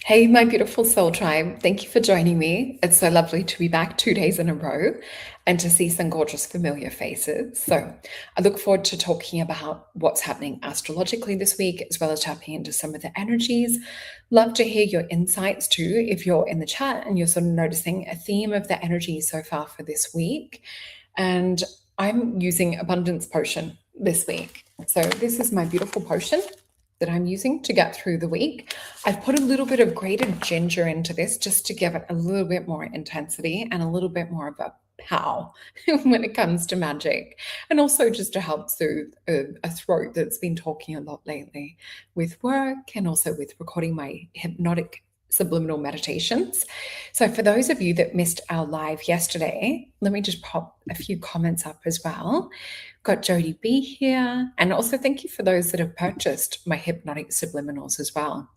Hey, my beautiful soul tribe. Thank you for joining me. It's so lovely to be back 2 days in a row and to see some gorgeous familiar faces. So, I look forward to talking about what's happening astrologically this week, as well as tapping into some of the energies. Love to hear your insights too, if you're in the chat and you're sort of noticing a theme of the energy so far for this week. And I'm using Abundance Potion this week. So, this is my beautiful potion that I'm using to get through the week. I've put a little bit of grated ginger into this just to give it a little bit more intensity and a little bit more of a pow when it comes to magic, and also just to help soothe a throat that's been talking a lot lately with work and also with recording my hypnotic subliminal meditations. So for those of you that missed our live yesterday, let me just pop a few comments up as well. Got Jody B here. And also thank you for those that have purchased my hypnotic subliminals as well.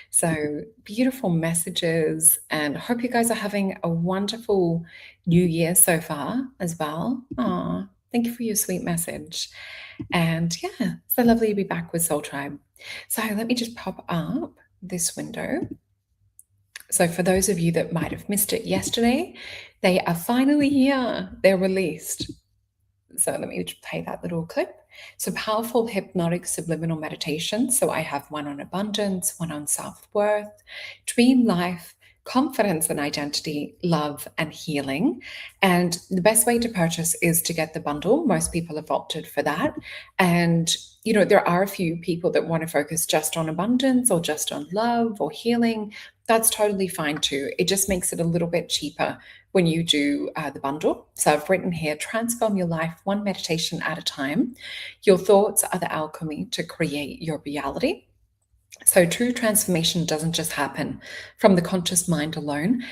So beautiful messages, and hope you guys are having a wonderful new year so far as well. Aw, thank you for your sweet message. And yeah, so lovely to be back with Soul Tribe. So let me just pop up this window. So for those of you that might have missed it yesterday, they are finally here. They're released. So let me just play that little clip. So powerful hypnotic subliminal meditation. So I have one on abundance, one on self-worth, dream life, confidence and identity, love and healing. And the best way to purchase is to get the bundle. Most people have opted for that. And you know, there are a few people that want to focus just on abundance or just on love or healing. That's totally fine too. It just makes it a little bit cheaper when you do the bundle. So I've written here, transform your life one meditation at a time. Your thoughts are the alchemy to create your reality. So true transformation doesn't just happen from the conscious mind alone.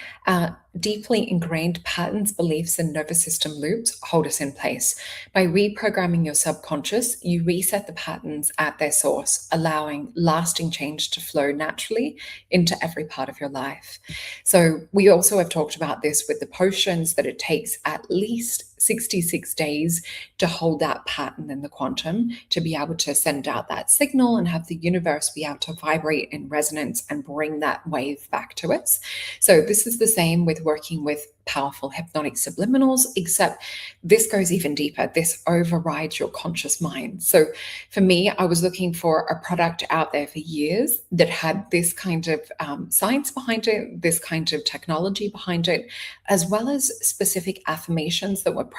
Deeply ingrained patterns, beliefs, and nervous system loops hold us in place. By reprogramming your subconscious, you reset the patterns at their source, allowing lasting change to flow naturally into every part of your life. So we also have talked about this with the potions, that it takes at least 66 days to hold that pattern in the quantum, to be able to send out that signal and have the universe be able to vibrate in resonance and bring that wave back to us. So this is the same with working with powerful hypnotic subliminals, except this goes even deeper. This overrides your conscious mind. So for me, I was looking for a product out there for years that had this kind of science behind it, this kind of technology behind it, as well as specific affirmations that were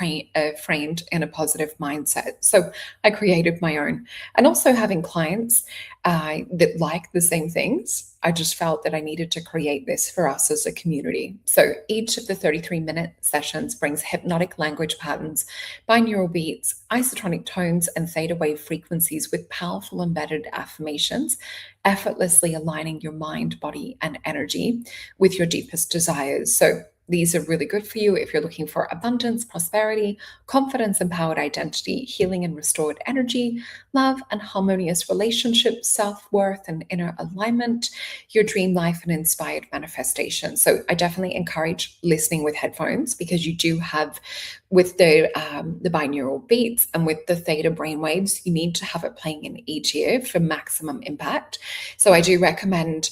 framed in a positive mindset. So I created my own. And also having clients that like the same things, I just felt that I needed to create this for us as a community. So each of the 33-minute sessions brings hypnotic language patterns, binaural beats, isotonic tones, and theta wave frequencies with powerful embedded affirmations, effortlessly aligning your mind, body, and energy with your deepest desires. So these are really good for you if you're looking for abundance, prosperity, confidence, empowered identity, healing and restored energy, love and harmonious relationships, self-worth and inner alignment, your dream life and inspired manifestation. So I definitely encourage listening with headphones, because you do have, with the binaural beats and with the theta brainwaves, you need to have it playing in each ear for maximum impact. So I do recommend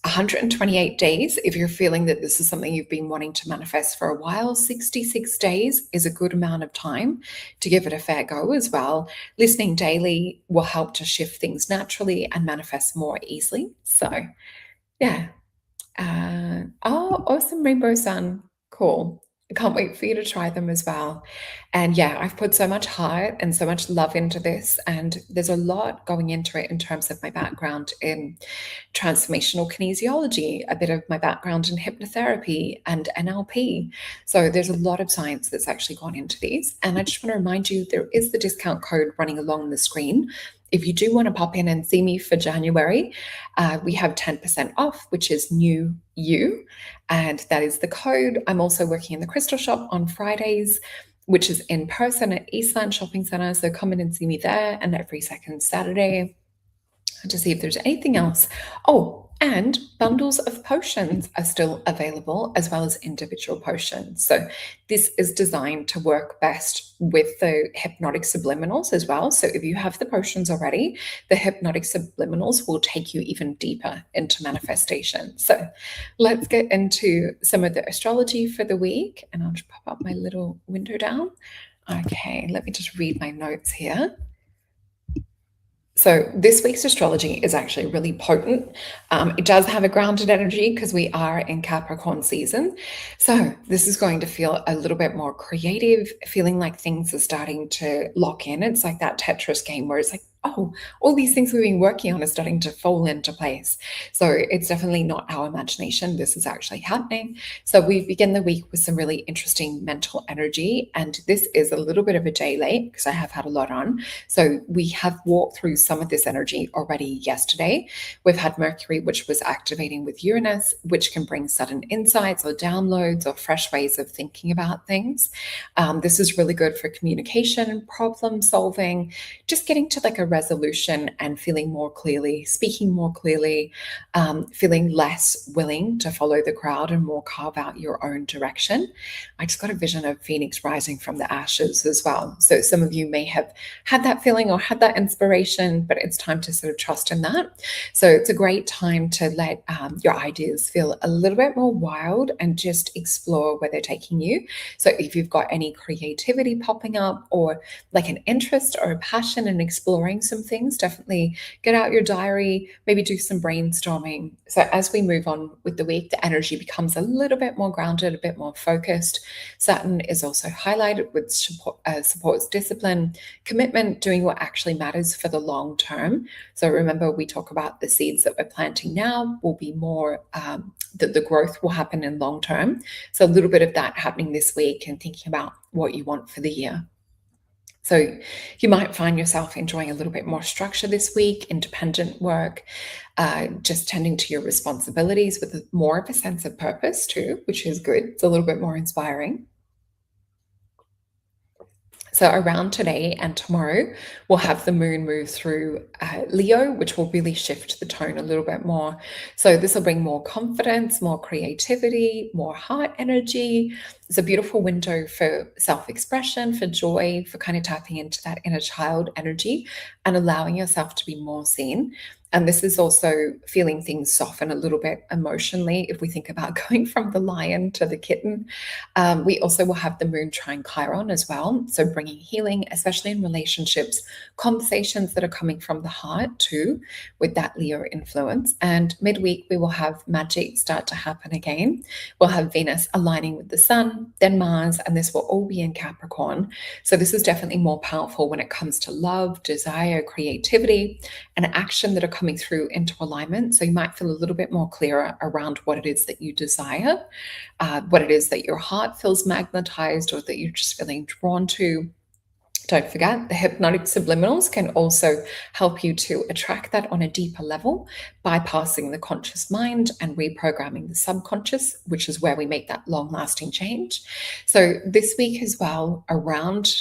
128 days if you're feeling that this is something you've been wanting to manifest for a while. 66 days is a good amount of time to give it a fair go as well. Listening daily will help to shift things naturally and manifest more easily. So, yeah. Oh, awesome, Rainbow Sun. Cool. I can't wait for you to try them as well. And yeah, I've put so much heart and so much love into this, and there's a lot going into it in terms of my background in transformational kinesiology, a bit of my background in hypnotherapy and NLP. So there's a lot of science that's actually gone into these. And I just want to remind you, there is the discount code running along the screen. If you do want to pop in and see me for January, we have 10% off, which is new you, and that is the code. I'm also working in the Crystal Shop on Fridays, which is in person at Eastland Shopping Centre. So come in and see me there, and every second Saturday to see if there's anything else. Oh, And bundles of potions are still available, as well as individual potions. So this is designed to work best with the hypnotic subliminals as well. So if you have the potions already, the hypnotic subliminals will take you even deeper into manifestation. So let's get into some of the astrology for the week. And I'll just pop up my little window down. Okay, let me just read my notes here. So this week's astrology is actually really potent. It does have a grounded energy because we are in Capricorn season. So this is going to feel a little bit more creative, feeling like things are starting to lock in. It's like that Tetris game where it's like, oh, all these things we've been working on are starting to fall into place. So it's definitely not our imagination. This is actually happening. So we begin the week with some really interesting mental energy. And this is a little bit of a day late because I have had a lot on. So we have walked through some of this energy already yesterday. We've had Mercury, which was activating with Uranus, which can bring sudden insights or downloads or fresh ways of thinking about things. This is really good for communication, problem solving, just getting to like a resolution and feeling more clearly, speaking more clearly, feeling less willing to follow the crowd and more carve out your own direction. I just got a vision of Phoenix rising from the ashes as well. So some of you may have had that feeling or had that inspiration, but it's time to sort of trust in that. So it's a great time to let your ideas feel a little bit more wild and just explore where they're taking you. So if you've got any creativity popping up or like an interest or a passion in exploring some things, definitely get out your diary, maybe do some brainstorming. So as we move on with the week, the energy becomes a little bit more grounded, a bit more focused. Saturn is also highlighted with supports discipline, commitment, doing what actually matters for the long term. So remember, we talk about the seeds that we're planting now will be more, that the growth will happen in long term. So a little bit of that happening this week and thinking about what you want for the year. So you might find yourself enjoying a little bit more structure this week, independent work, just tending to your responsibilities with more of a sense of purpose too, which is good. It's a little bit more inspiring. So around today and tomorrow, we'll have the moon move through Leo, which will really shift the tone a little bit more. So this will bring more confidence, more creativity, more heart energy. It's a beautiful window for self-expression, for joy, for kind of tapping into that inner child energy and allowing yourself to be more seen. And this is also feeling things soften a little bit emotionally. If we think about going from the lion to the kitten, we also will have the moon trine Chiron as well. So bringing healing, especially in relationships, conversations that are coming from the heart too, with that Leo influence. And midweek, we will have magic start to happen again. We'll have Venus aligning with the sun, then Mars, and this will all be in Capricorn. So this is definitely more powerful when it comes to love, desire, creativity, and action that are coming through into alignment. So you might feel a little bit more clearer around what it is that you desire, what it is that your heart feels magnetized or that you're just feeling drawn to. Don't forget, the hypnotic subliminals can also help you to attract that on a deeper level, bypassing the conscious mind and reprogramming the subconscious, which is where we make that long-lasting change. So this week as well, around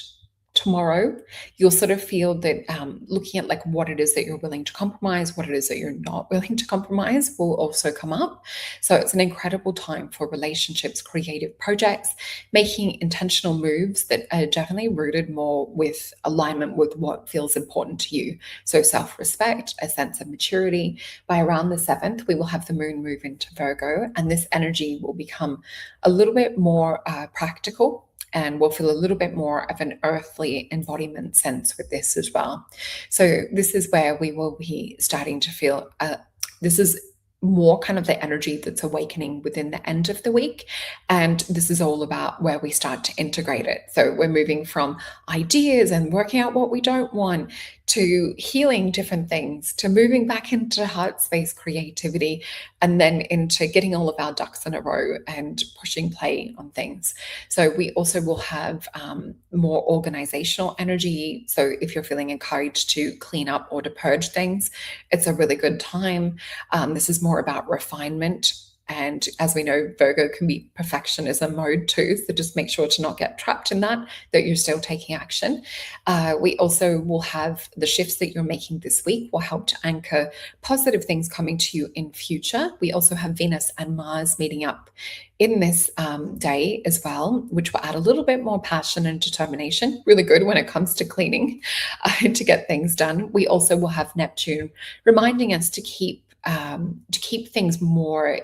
tomorrow, you'll sort of feel that looking at like what it is that you're willing to compromise, what it is that you're not willing to compromise will also come up. So it's an incredible time for relationships, creative projects, making intentional moves that are definitely rooted more with alignment with what feels important to you. So self-respect, a sense of maturity. By around the 7th, we will have the moon move into Virgo, and this energy will become a little bit more practical, and we'll feel a little bit more of an earthly embodiment sense with this as well. So this is where we will be starting to feel, this is more kind of the energy that's awakening within the end of the week. And this is all about where we start to integrate it. So we're moving from ideas and working out what we don't want to healing different things, to moving back into heart space creativity, and then into getting all of our ducks in a row and pushing play on things. So we also will have more organizational energy. So if you're feeling encouraged to clean up or to purge things, it's a really good time. This is more about refinement And as we know, Virgo can be perfectionism mode too. So just make sure to not get trapped in that you're still taking action. We also will have the shifts that you're making this week will help to anchor positive things coming to you in future. We also have Venus and Mars meeting up in this day as well, which will add a little bit more passion and determination. Really good when it comes to cleaning, to get things done. We also will have Neptune reminding us to keep things more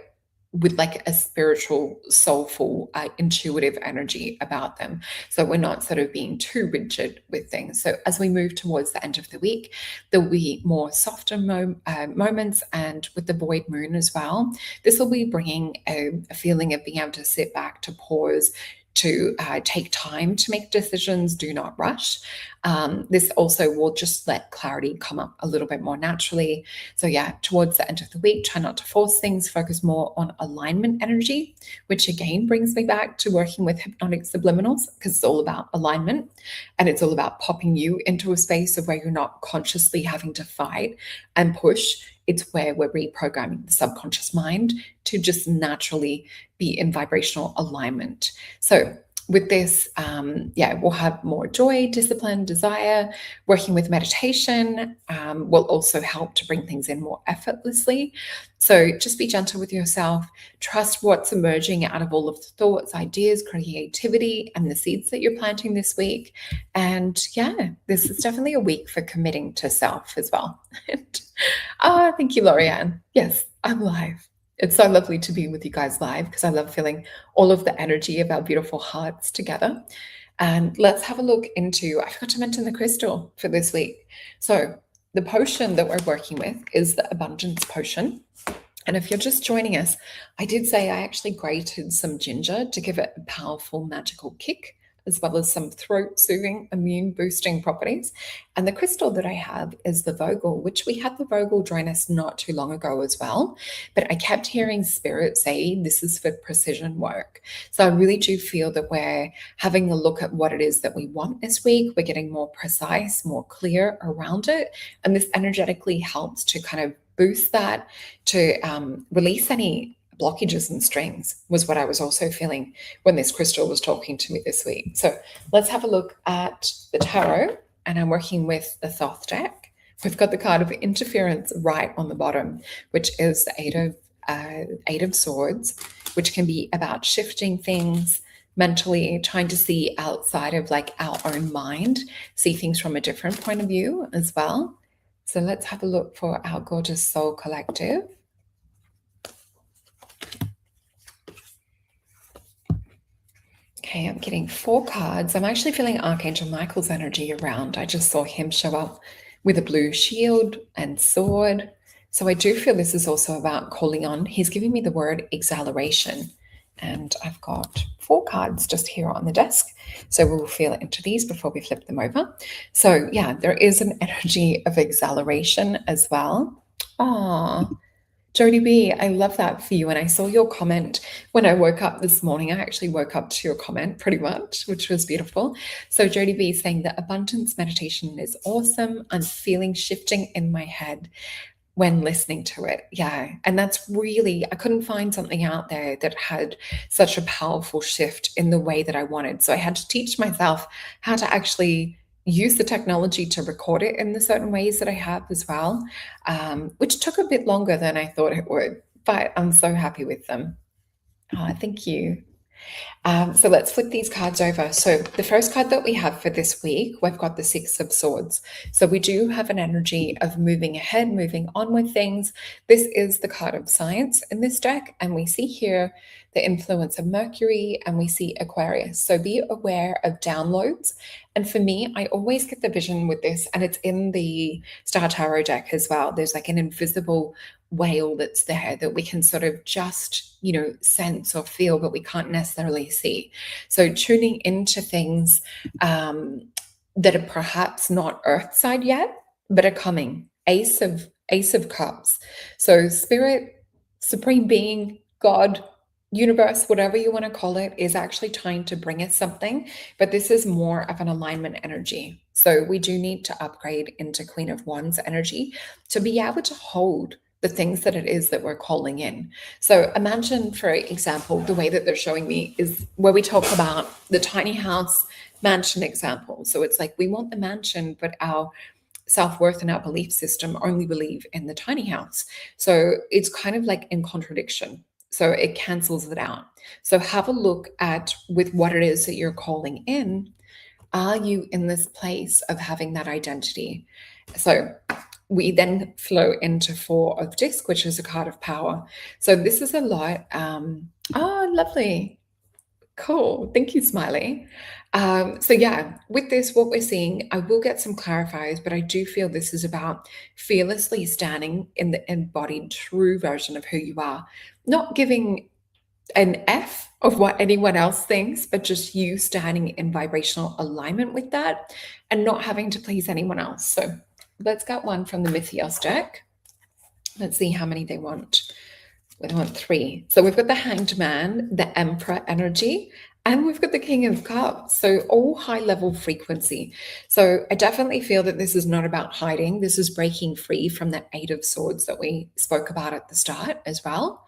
with like a spiritual, soulful, intuitive energy about them. So we're not sort of being too rigid with things. So as we move towards the end of the week, there'll be more softer moments, and with the void moon as well, this will be bringing a feeling of being able to sit back, to pause, to take time to make decisions, do not rush. This also will just let clarity come up a little bit more naturally. So yeah, towards the end of the week, try not to force things, focus more on alignment energy, which again brings me back to working with hypnotic subliminals, because it's all about alignment, and it's all about popping you into a space of where you're not consciously having to fight and push. It's where we're reprogramming the subconscious mind to just naturally be in vibrational alignment. So with this, we'll have more joy, discipline, desire. Working with meditation will also help to bring things in more effortlessly. So just be gentle with yourself. Trust what's emerging out of all of the thoughts, ideas, creativity, and the seeds that you're planting this week. And yeah, this is definitely a week for committing to self as well. Thank you, Lorianne. Yes, I'm live. It's so lovely to be with you guys live, because I love feeling all of the energy of our beautiful hearts together. And let's have a look into, I forgot to mention the crystal for this week. So the potion that we're working with is the Abundance Potion. And if you're just joining us, I did say I actually grated some ginger to give it a powerful magical kick, as well as some throat-soothing, immune-boosting properties. And the crystal that I have is the Vogel, which we had the Vogel join us not too long ago as well. But I kept hearing Spirit say this is for precision work. So I really do feel that we're having a look at what it is that we want this week. We're getting more precise, more clear around it. And this energetically helps to kind of boost that, to release any blockages and strings, was what I was also feeling when this crystal was talking to me this week. So let's have a look at the tarot, and I'm working with the Thoth deck. We've got the card of interference right on the bottom, which is the Eight of Swords, which can be about shifting things mentally, trying to see outside of like our own mind, see things from a different point of view as well. So let's have a look for our gorgeous soul collective. Okay, I'm getting 4 cards. I'm actually feeling Archangel Michael's energy around. I just saw him show up with a blue shield and sword. So I do feel this is also about calling on. He's giving me the word exhilaration. And I've got 4 cards just here on the desk. So we'll feel into these before we flip them over. So yeah, there is an energy of exhilaration as well. Jody B, I love that for you. And I saw your comment when I woke up this morning. I actually woke up to your comment pretty much, which was beautiful. So Jody B is saying that abundance meditation is awesome. I'm feeling shifting in my head when listening to it. Yeah. And that's really, I couldn't find something out there that had such a powerful shift in the way that I wanted. So I had to teach myself how to actually use the technology to record it in the certain ways that I have as well, which took a bit longer than I thought it would, but I'm so happy with them. Thank you. So let's flip these cards over. So the first card that we have for this week, we've got the Six of Swords. So we do have an energy of moving ahead, moving on with things. This is the card of science in this deck. And we see here the influence of Mercury, and we see Aquarius. So be aware of downloads. And for me, I always get the vision with this, and it's in the Star Tarot deck as well. There's like an invisible whale that's there that we can sort of just, sense or feel, but we can't necessarily see. So tuning into things that are perhaps not Earth side yet, but are coming. Ace of Cups. So Spirit, Supreme Being, God, universe, whatever you want to call it, is actually trying to bring us something, but this is more of an alignment energy. So we do need to upgrade into Queen of Wands energy to be able to hold the things that it is that we're calling in. So imagine, for example, the way that they're showing me is where we talk about the tiny house mansion example. So it's like we want the mansion, but our self-worth and our belief system only believe in the tiny house. So it's kind of like in contradiction. So it cancels it out. So have a look at with what it is that you're calling in. Are you in this place of having that identity? So we then flow into Four of Disc, which is a card of power. So this is a lot. Oh, lovely. Cool. Thank you, Smiley. So yeah, with this, what we're seeing, I will get some clarifiers, but I do feel this is about fearlessly standing in the embodied true version of who you are, not giving an F of what anyone else thinks, but just you standing in vibrational alignment with that and not having to please anyone else. So let's get one from the Mythios deck. Let's see how many they want. We want 3. So we've got the Hanged Man, the Emperor energy, and we've got the King of Cups. So all high level frequency. So I definitely feel that this is not about hiding. This is breaking free from that 8 of Swords that we spoke about at the start as well.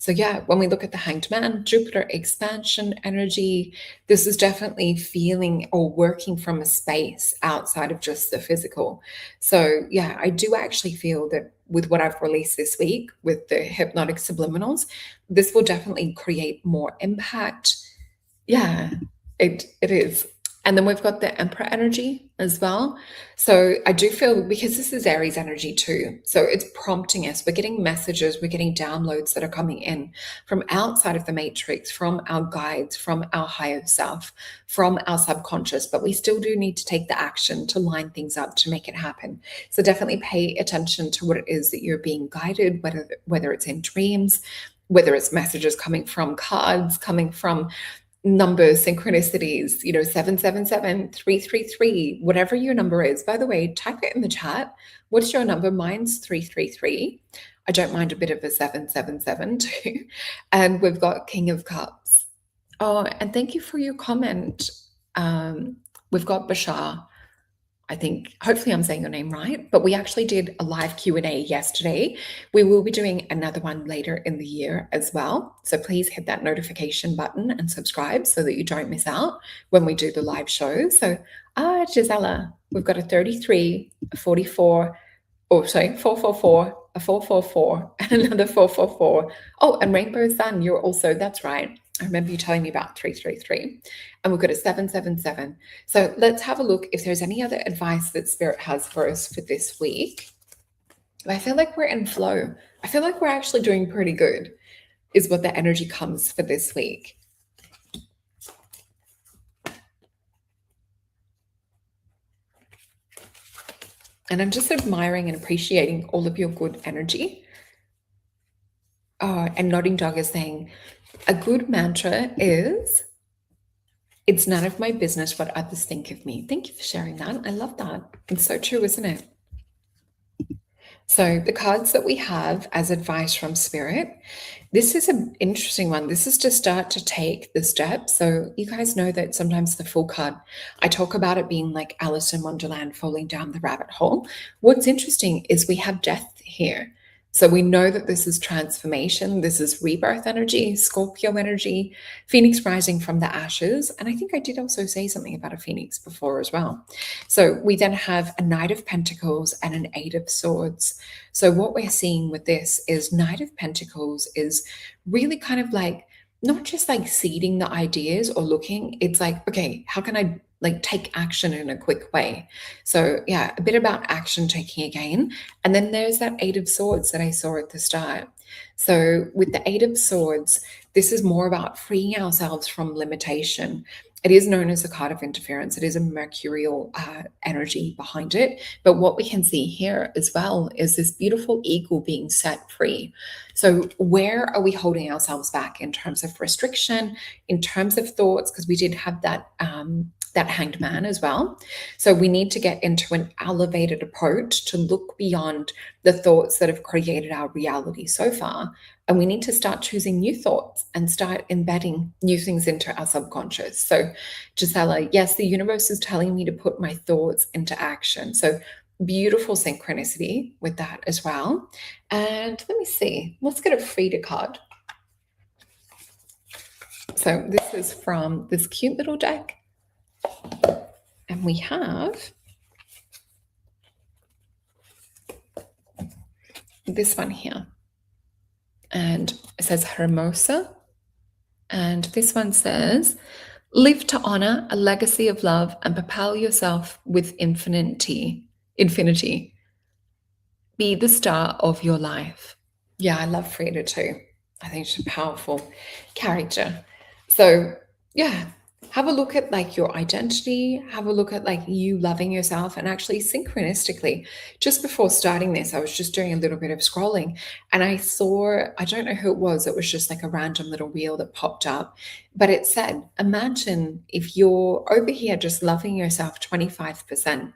So yeah, when we look at the Hanged Man, Jupiter expansion energy, this is definitely feeling or working from a space outside of just the physical. So yeah, I do actually feel that with what I've released this week with the hypnotic subliminals, this will definitely create more impact. Yeah, it is. And then we've got the Emperor energy as well. So I do feel, because this is Aries energy too, so it's prompting us. We're getting messages, we're getting downloads that are coming in from outside of the matrix, from our guides, from our higher self, from our subconscious, but we still do need to take the action to line things up to make it happen. So definitely pay attention to what it is that you're being guided, whether it's in dreams, whether it's messages coming from cards, coming from numbers, synchronicities, 777, 333, whatever your number is. By the way, type it in the chat. What's your number? Mine's 333. I don't mind a bit of a 777 too. And we've got King of Cups. Oh, and thank you for your comment. We've got Bashar. I think, hopefully I'm saying your name right, but we actually did a live Q&A yesterday. We will be doing another one later in the year as well. So please hit that notification button and subscribe so that you don't miss out when we do the live show. So, Gisela, we've got a 33, a 44, 444, a 444, and another 444. Oh, and Rainbow Sun, you're also, that's right. I remember you telling me about 333. And we've got a 777. So let's have a look if there's any other advice that Spirit has for us for this week. I feel like we're in flow. I feel like we're actually doing pretty good, is what the energy comes for this week. And I'm just admiring and appreciating all of your good energy. Oh, and Nodding Dog is saying, a good mantra is, it's none of my business what others think of me. Thank you for sharing that. I love that. It's so true, isn't it? So the cards that we have as advice from Spirit, this is an interesting one. This is to start to take the steps. So you guys know that sometimes the full card, I talk about it being like Alice in Wonderland falling down the rabbit hole. What's interesting is we have death here. So we know that this is transformation. This is rebirth energy, Scorpio energy, Phoenix rising from the ashes. And I think I did also say something about a Phoenix before as well. So we then have a Knight of Pentacles and an 8 of Swords. So what we're seeing with this is Knight of Pentacles is really kind of like, not just like seeding the ideas or looking, it's like, okay, how can I like take action in a quick way? So yeah, a bit about action taking again. And then there's that 8 of Swords that I saw at the start. So with the 8 of Swords, this is more about freeing ourselves from limitation. It is known as a card of interference. It is a mercurial energy behind it. But what we can see here as well is this beautiful eagle being set free. So where are we holding ourselves back in terms of restriction, in terms of thoughts? Because we did have that Hanged Man as well. So we need to get into an elevated approach to look beyond the thoughts that have created our reality so far. And we need to start choosing new thoughts and start embedding new things into our subconscious. So Gisela, yes, the universe is telling me to put my thoughts into action. So beautiful synchronicity with that as well. And let me see, let's get a Frida card. So this is from this cute little deck. And we have this one here. And it says Hermosa. And this one says, live to honor a legacy of love and propel yourself with infinity. Be the star of your life. Yeah, I love Frida too. I think she's a powerful character. So yeah, have a look at like your identity, have a look at like you loving yourself, and actually synchronistically, just before starting this, I was just doing a little bit of scrolling and I saw, I don't know who it was just like a random little reel that popped up, but it said, imagine if you're over here just loving yourself 25%.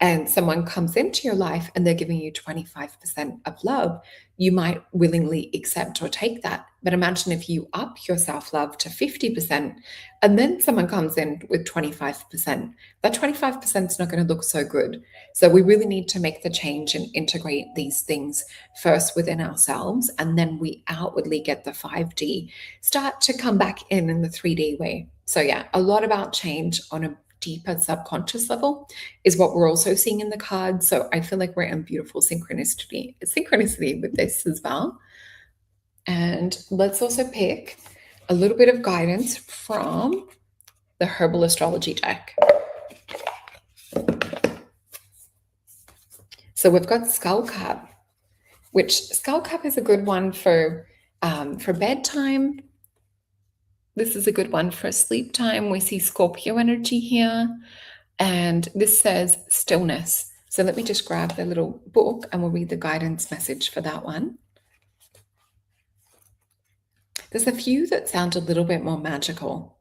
And someone comes into your life and they're giving you 25% of love, you might willingly accept or take that. But imagine if you up your self-love to 50% and then someone comes in with 25%. That 25% is not going to look so good. So we really need to make the change and integrate these things first within ourselves, and then we outwardly get the 5D start to come back in the 3D way. So yeah, a lot about change on a deeper subconscious level is what we're also seeing in the cards. So I feel like we're in beautiful synchronicity with this as well. And let's also pick a little bit of guidance from the Herbal Astrology deck. So we've got Skullcap, which Skullcap is a good one for bedtime. This is a good one for sleep time. We see Scorpio energy here. And this says stillness. So let me just grab the little book and we'll read the guidance message for that one. There's a few that sound a little bit more magical.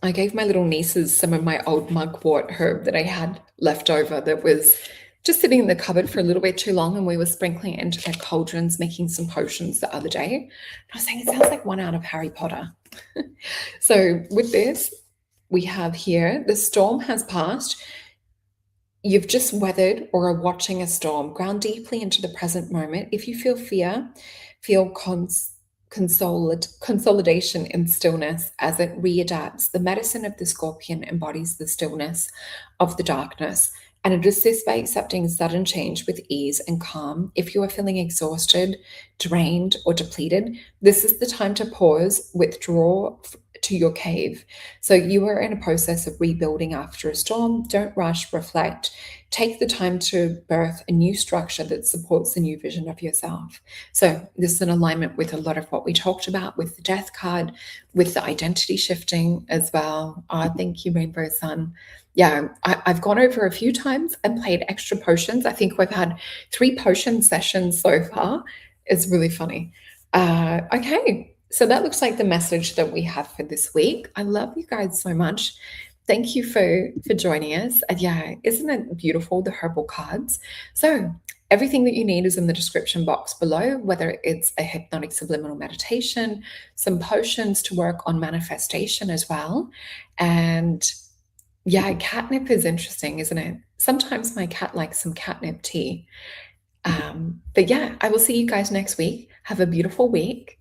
I gave my little nieces some of my old mugwort herb that I had left over that was just sitting in the cupboard for a little bit too long, and we were sprinkling it into their cauldrons, making some potions the other day. And I was saying, it sounds like one out of Harry Potter. So with this, we have here, the storm has passed. You've just weathered or are watching a storm. Ground deeply into the present moment. If you feel fear, feel consolidation in stillness as it readapts. The medicine of the scorpion embodies the stillness of the darkness, and it assists by accepting sudden change with ease and calm. If you are feeling exhausted, drained, or depleted, this is the time to pause, withdraw to your cave. So you are in a process of rebuilding after a storm. Don't rush, reflect. Take the time to birth a new structure that supports the new vision of yourself. So this is in alignment with a lot of what we talked about with the death card, with the identity shifting as well. Thank you, Rainbow Sun. Yeah, I've gone over a few times and played extra potions. I think we've had 3 potion sessions so far. It's really funny. Okay, so that looks like the message that we have for this week. I love you guys so much. Thank you for joining us. Yeah, isn't it beautiful, the herbal cards? So everything that you need is in the description box below, whether it's a hypnotic subliminal meditation, some potions to work on manifestation as well. And yeah, catnip is interesting, isn't it? Sometimes my cat likes some catnip tea. But yeah, I will see you guys next week. Have a beautiful week.